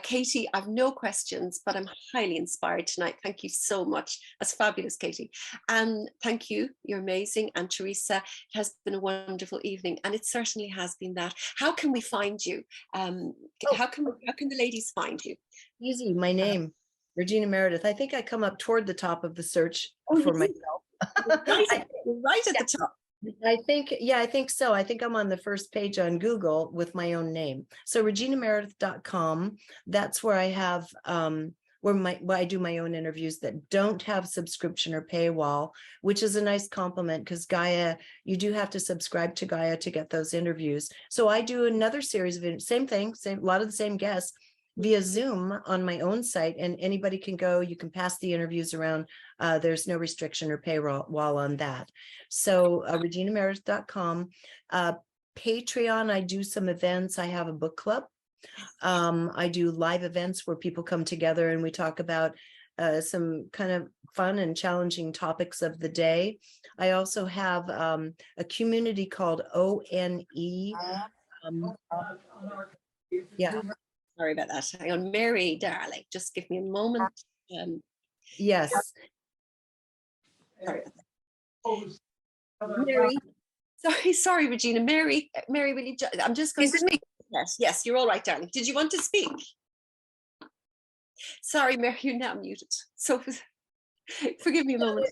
Katie, I've no questions, but I'm highly inspired tonight. Thank you so much. That's fabulous, Katie. And thank you. You're amazing. And Teresa, it has been a wonderful evening. And it certainly has been that. How can we find you? How can the ladies find you? Easy. My name, Regina Meredith. I think I come up toward the top of the search for myself. Right at the top. I think so. I think I'm on the first page on Google with my own name. So reginameredith.com. That's where I have where I do my own interviews that don't have subscription or paywall, which is a nice compliment because Gaia, you do have to subscribe to Gaia to get those interviews. So I do another series of same thing, a lot of the same guests via Zoom on my own site, and anybody can go. You can pass the interviews around. There's no restriction or paywall on that. So reginameredith.com. Patreon, I do some events. I have a book club. I do live events where people come together and we talk about some kind of fun and challenging topics of the day. I also have a community called ONE. Yeah. Sorry about that. Hang on, Mary, darling, just give me a moment. Yes. Sorry about that. Mary, sorry, Regina. Mary, will you? I'm just going to speak. Yes, you're all right, darling. Did you want to speak? Sorry, Mary, you're now muted. So forgive me a moment.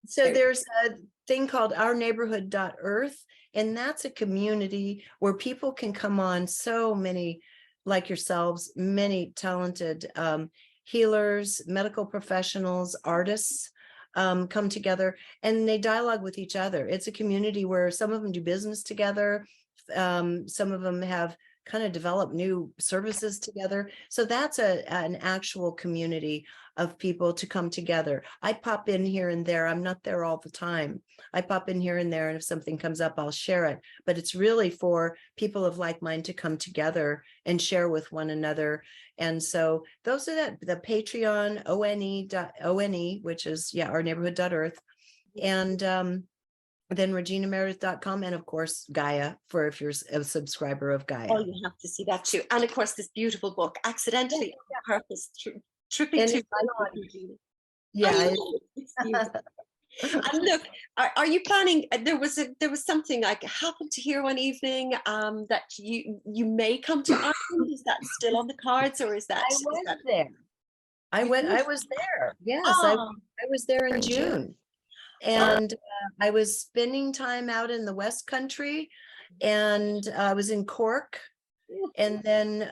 So there's a thing called ourneighborhood.earth, and that's a community where people can come on, so many like yourselves, many talented healers, medical professionals, artists come together and they dialogue with each other. It's a community where some of them do business together. Some of them have kind of developed new services together. So that's an actual community of people to come together. I pop in here and there. I'm not there all the time. I pop in here and there, and if something comes up, I'll share it. But it's really for people of like mind to come together and share with one another. And so those are the Patreon, ONE, which is, ourneighborhood.earth. And then reginameredith.com, and of course Gaia, for if you're a subscriber of Gaia. Oh, you have to see that too. And of course this beautiful book, Accidentally on Purpose, tripping to Yeah. And look, are you planning? There was something I happened to hear one evening that you may come to Ireland. Is that still on the cards, or is that? I was there. I was there. Yes, I was there in June. And I was spending time out in the West Country, and I was in Cork, and then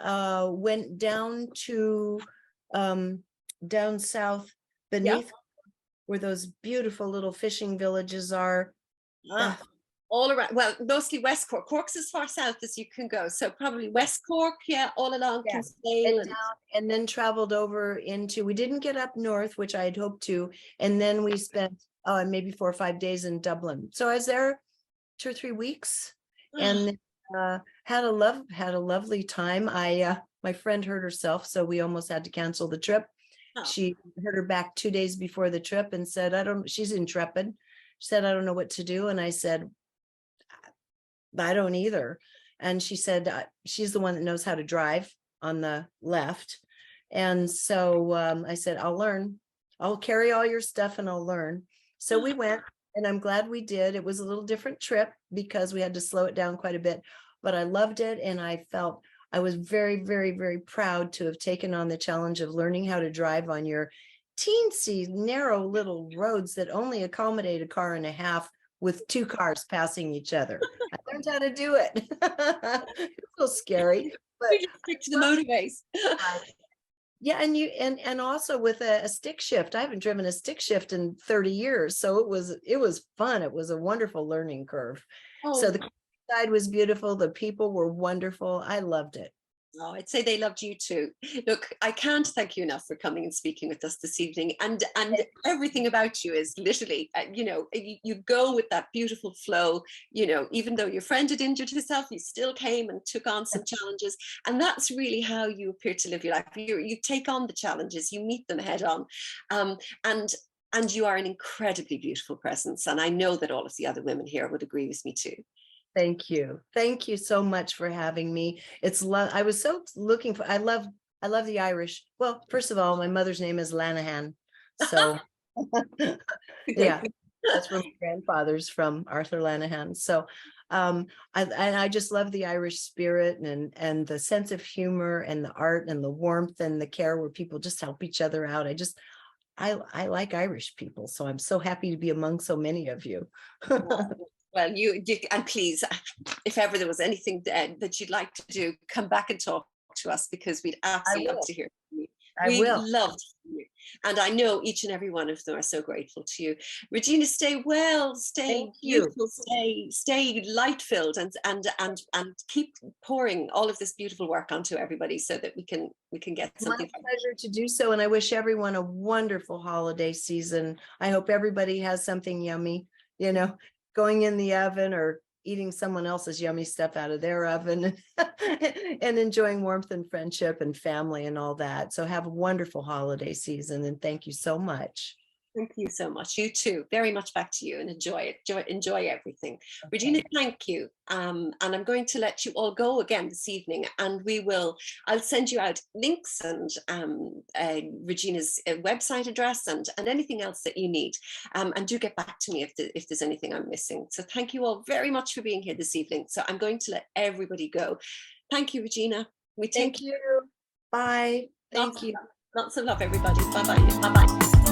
went down to down south beneath where those beautiful little fishing villages are. All around, well, mostly West Cork. Cork's as far south as you can go, so probably West Cork, all along Kinsale, and then traveled over into, we didn't get up north, which I had hoped to, and then we spent maybe 4 or 5 days in Dublin. So I was there 2 or 3 weeks, and had a lovely time. My my friend hurt herself, so we almost had to cancel the trip. Oh. She hurt her back 2 days before the trip and said, she's intrepid. She said, I don't know what to do. And I said, I don't either. And she said, she's the one that knows how to drive on the left. And so I said, I'll learn. I'll carry all your stuff and I'll learn. So we went, and I'm glad we did. It was a little different trip because we had to slow it down quite a bit, but I loved it. And I felt I was very, very, very proud to have taken on the challenge of learning how to drive on your teensy, narrow little roads that only accommodate a car and a half with 2 cars passing each other. I learned how to do it. It's a little scary, but We just stick to the motorways. yeah, and also with a stick shift. I haven't driven a stick shift in 30 years, so it was fun. It was a wonderful learning curve. Oh. So the side was beautiful. The people were wonderful. I loved it. Oh, I'd say they loved you too. Look, I can't thank you enough for coming and speaking with us this evening. And everything about you is literally, you go with that beautiful flow. Even though your friend had injured herself, you still came and took on some challenges. And that's really how you appear to live your life. You take on the challenges, you meet them head on. And you are an incredibly beautiful presence. And I know that all of the other women here would agree with me too. Thank you. Thank you so much for having me. I was so looking for, I love the Irish. Well, first of all, my mother's name is Lanahan. So yeah, that's where my grandfather's from, Arthur Lanahan. So I just love the Irish spirit and the sense of humor and the art and the warmth and the care where people just help each other out. I like Irish people. So I'm so happy to be among so many of you. Well, you and please, if ever there was anything that you'd like to do, come back and talk to us, because we'd absolutely love to hear from you. I will. Love to hear you. And I know each and every one of them are so grateful to you. Regina, stay well, stay beautiful, stay light-filled, and keep pouring all of this beautiful work onto everybody so that we can get something. My pleasure to do so. And I wish everyone a wonderful holiday season. I hope everybody has something yummy, going in the oven or eating someone else's yummy stuff out of their oven and enjoying warmth and friendship and family and all that. So have a wonderful holiday season, and thank you so much. Thank you so much. You too. Very much back to you, and enjoy it. Enjoy everything. Okay. Regina, thank you. And I'm going to let you all go again this evening, and I'll send you out links and Regina's website address and anything else that you need. And do get back to me if there's anything I'm missing. So thank you all very much for being here this evening. So I'm going to let everybody go. Thank you, Regina. Thank you. Bye. Thank you. Lots of love, everybody. Bye-bye. Bye-bye.